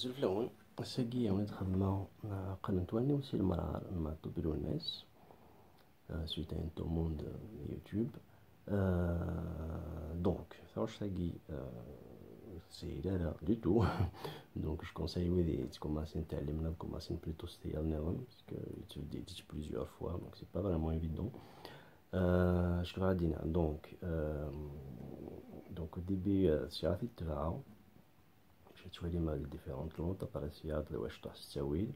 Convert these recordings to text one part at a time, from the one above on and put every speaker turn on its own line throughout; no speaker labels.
زول فلون ساقي يوم نتخدمو قناتواني وسي المرار ما تبلو الناس suite à une demande de YouTube. Donc, ساقي c'est là du tout. Donc, je conseille oui, de commencer à تعلم de commencer plutôt à parce que tu le dis plusieurs fois, donc c'est pas vraiment évident. Je vais dire donc au début sur la j'ai choisi les différentes langues apparaissent de واش تسوي.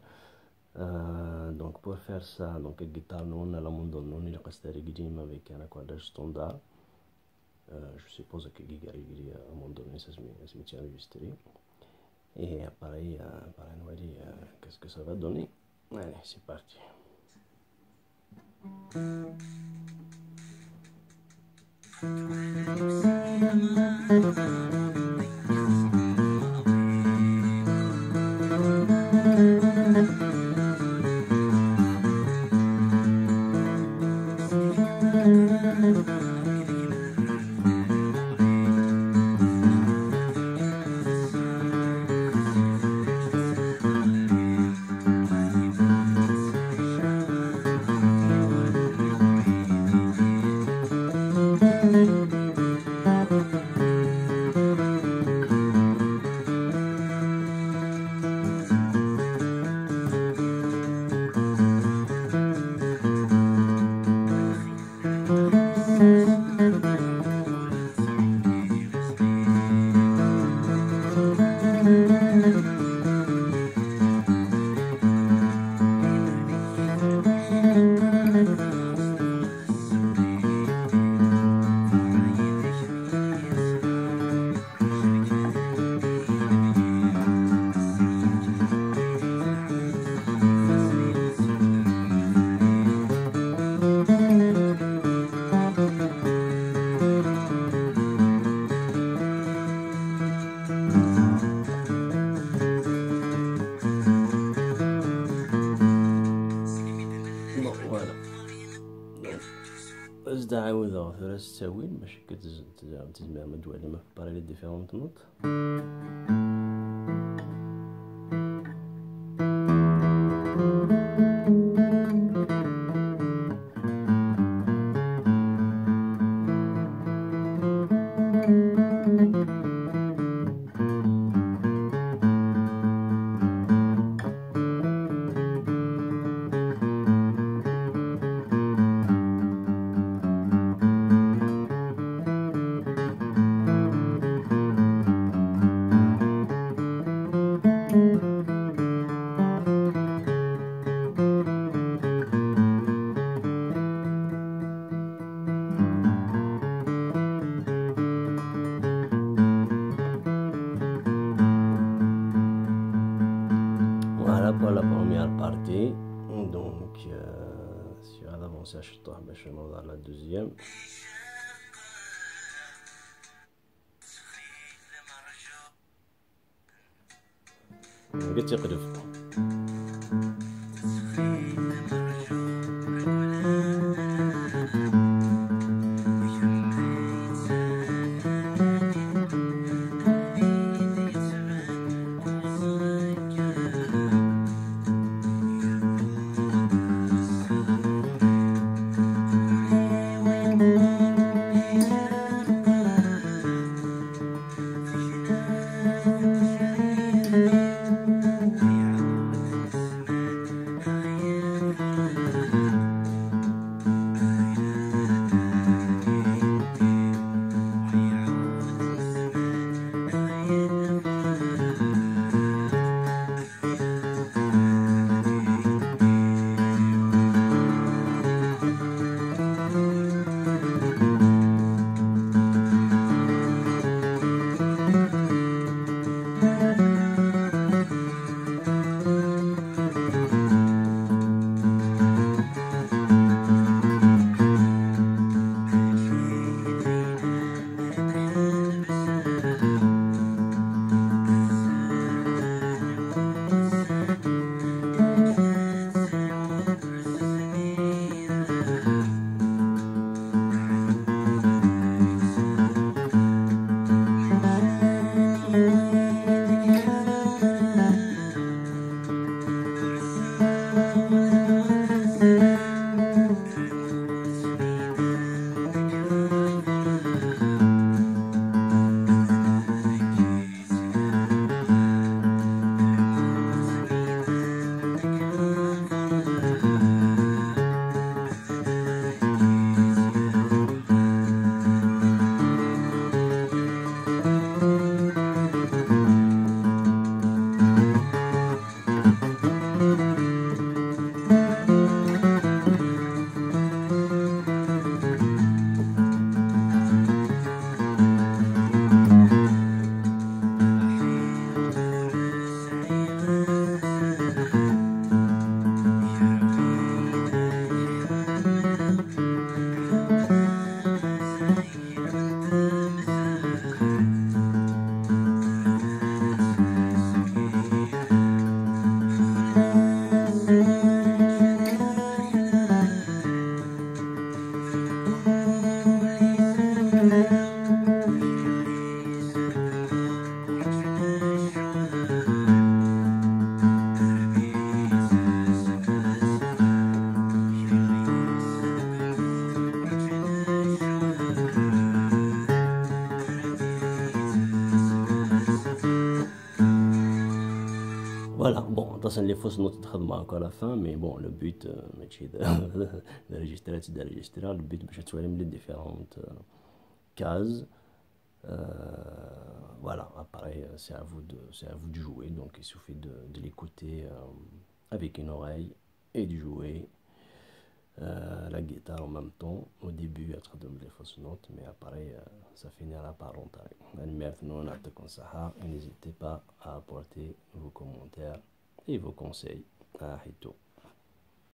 Donc pour faire ça donc الجيتار non la mondo non il reste قديم avec un accordage standard. Je suppose que Gigari à un moment donné ça se met enregistré et pareil on va dire qu'est-ce que ça va donner. Allez, c'est parti. بس دعاوذ ثلاث تساويل باش تجمع مجموعة ما في لي ديفيرونت نوت. Voilà pour la première partie. Donc, si on avance à toi, je vais dans la deuxième. قلت يقرف. Voilà, bon, dans les fausses notes de encore à la fin, mais bon, le but, c'est d'enregistrer, le but, c'est de choisir les différentes cases. Euh, voilà, après, c'est à vous de jouer, donc il suffit de l'écouter avec une oreille et de jouer la guitare en même temps. Au début, être dans les fausses notes, mais après, ça finira par rentrer. N'hésitez pas à apporter vos commentaires et vos conseils. Ah, et tout.